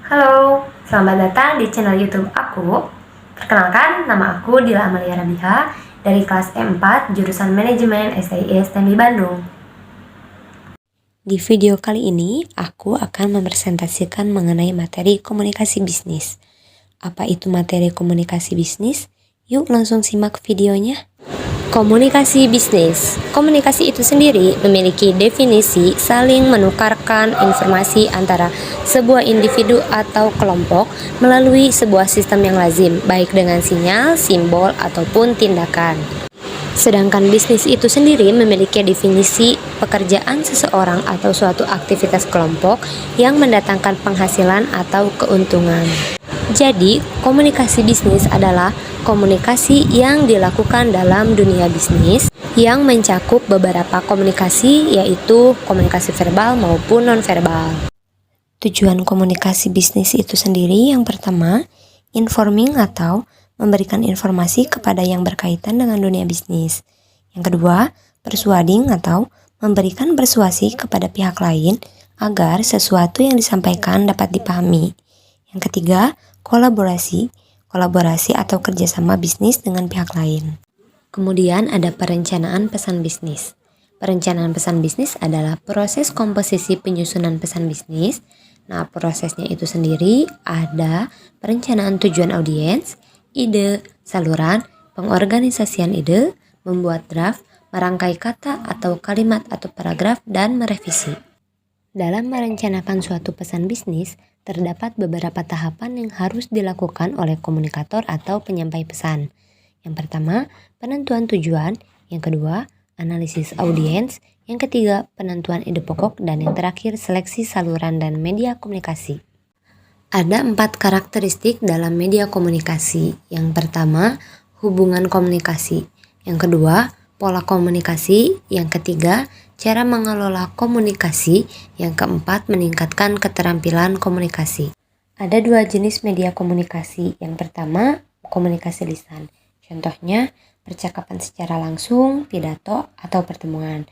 Halo, selamat datang di channel YouTube aku. Perkenalkan, nama aku Dila Amalia Rabiha dari kelas E4 jurusan Manajemen STI STMI Bandung. Di video kali ini, aku akan mempresentasikan mengenai materi komunikasi bisnis. Apa itu materi komunikasi bisnis? Yuk langsung simak videonya. Komunikasi bisnis. Komunikasi itu sendiri memiliki definisi saling menukarkan informasi antara sebuah individu atau kelompok melalui sebuah sistem yang lazim, baik dengan sinyal, simbol, ataupun tindakan. Sedangkan bisnis itu sendiri memiliki definisi pekerjaan seseorang atau suatu aktivitas kelompok yang mendatangkan penghasilan atau keuntungan. Jadi, komunikasi bisnis adalah komunikasi yang dilakukan dalam dunia bisnis yang mencakup beberapa komunikasi, yaitu komunikasi verbal maupun nonverbal. Tujuan komunikasi bisnis itu sendiri yang pertama, informing atau memberikan informasi kepada yang berkaitan dengan dunia bisnis. Yang kedua, persuading atau memberikan persuasi kepada pihak lain agar sesuatu yang disampaikan dapat dipahami. Yang ketiga, kolaborasi atau kerjasama bisnis dengan pihak lain. Kemudian ada perencanaan pesan bisnis. Perencanaan pesan bisnis adalah proses komposisi penyusunan pesan bisnis. Nah, prosesnya itu sendiri ada perencanaan tujuan audiens, ide, saluran, pengorganisasian ide, membuat draft, merangkai kata atau kalimat atau paragraf, dan merevisi. Dalam merencanakan suatu pesan bisnis, terdapat beberapa tahapan yang harus dilakukan oleh komunikator atau penyampai pesan. Yang pertama, penentuan tujuan. Yang kedua, analisis audiens. Yang ketiga, penentuan ide pokok. Dan yang terakhir, seleksi saluran dan media komunikasi. Ada 4 karakteristik dalam media komunikasi. Yang pertama, hubungan komunikasi. Yang kedua, pola komunikasi. Yang ketiga, cara mengelola komunikasi. Yang keempat, meningkatkan keterampilan komunikasi. Ada 2 jenis media komunikasi. Yang pertama, komunikasi lisan. Contohnya, percakapan secara langsung, pidato, atau pertemuan.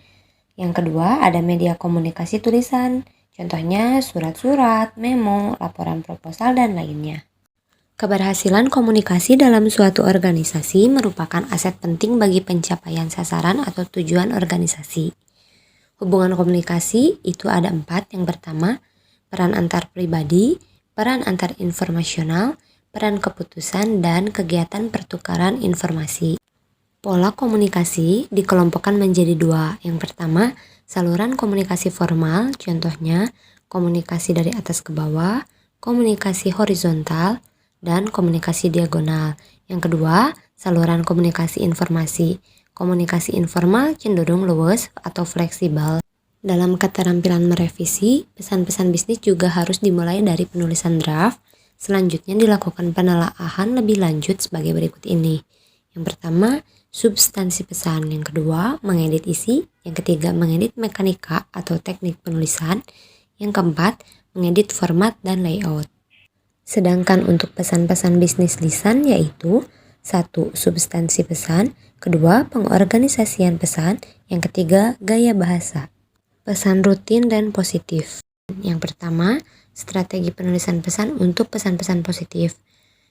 Yang kedua, ada media komunikasi tulisan. Contohnya, surat-surat, memo, laporan proposal, dan lainnya. Keberhasilan komunikasi dalam suatu organisasi merupakan aset penting bagi pencapaian sasaran atau tujuan organisasi. Hubungan komunikasi itu ada 4. Yang pertama, peran antar pribadi, peran antar informasional, peran keputusan, dan kegiatan pertukaran informasi. Pola komunikasi dikelompokkan menjadi 2. Yang pertama, saluran komunikasi formal, contohnya komunikasi dari atas ke bawah, komunikasi horizontal, dan komunikasi diagonal. Yang kedua, saluran komunikasi informasi. Komunikasi informal cenderung luwes atau fleksibel. Dalam keterampilan merevisi, pesan-pesan bisnis juga harus dimulai dari penulisan draft. Selanjutnya dilakukan penelaahan lebih lanjut sebagai berikut ini. Yang pertama, substansi pesan. Yang kedua, mengedit isi. Yang ketiga, mengedit mekanika atau teknik penulisan. Yang keempat, mengedit format dan layout. Sedangkan untuk pesan-pesan bisnis lisan yaitu 1. Substansi pesan, kedua, pengorganisasian pesan, yang ketiga, gaya bahasa. Pesan rutin dan positif. Yang pertama, strategi penulisan pesan untuk pesan-pesan positif.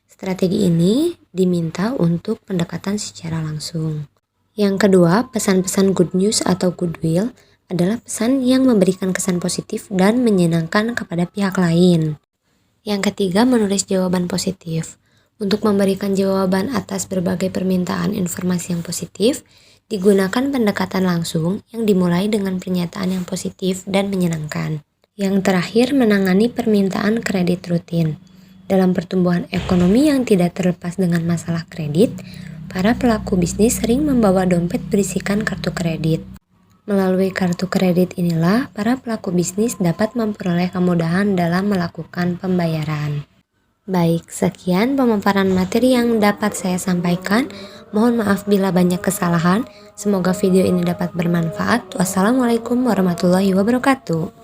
Strategi ini diminta untuk pendekatan secara langsung. Yang kedua, pesan-pesan good news atau goodwill adalah pesan yang memberikan kesan positif dan menyenangkan kepada pihak lain. Yang ketiga, menulis jawaban positif. Untuk memberikan jawaban atas berbagai permintaan informasi yang positif, digunakan pendekatan langsung yang dimulai dengan pernyataan yang positif dan menyenangkan. Yang terakhir, menangani permintaan kredit rutin. Dalam pertumbuhan ekonomi yang tidak terlepas dengan masalah kredit, para pelaku bisnis sering membawa dompet berisikan kartu kredit. Melalui kartu kredit inilah, para pelaku bisnis dapat memperoleh kemudahan dalam melakukan pembayaran. Baik, sekian pemaparan materi yang dapat saya sampaikan. Mohon maaf bila banyak kesalahan. Semoga video ini dapat bermanfaat. Wassalamualaikum warahmatullahi wabarakatuh.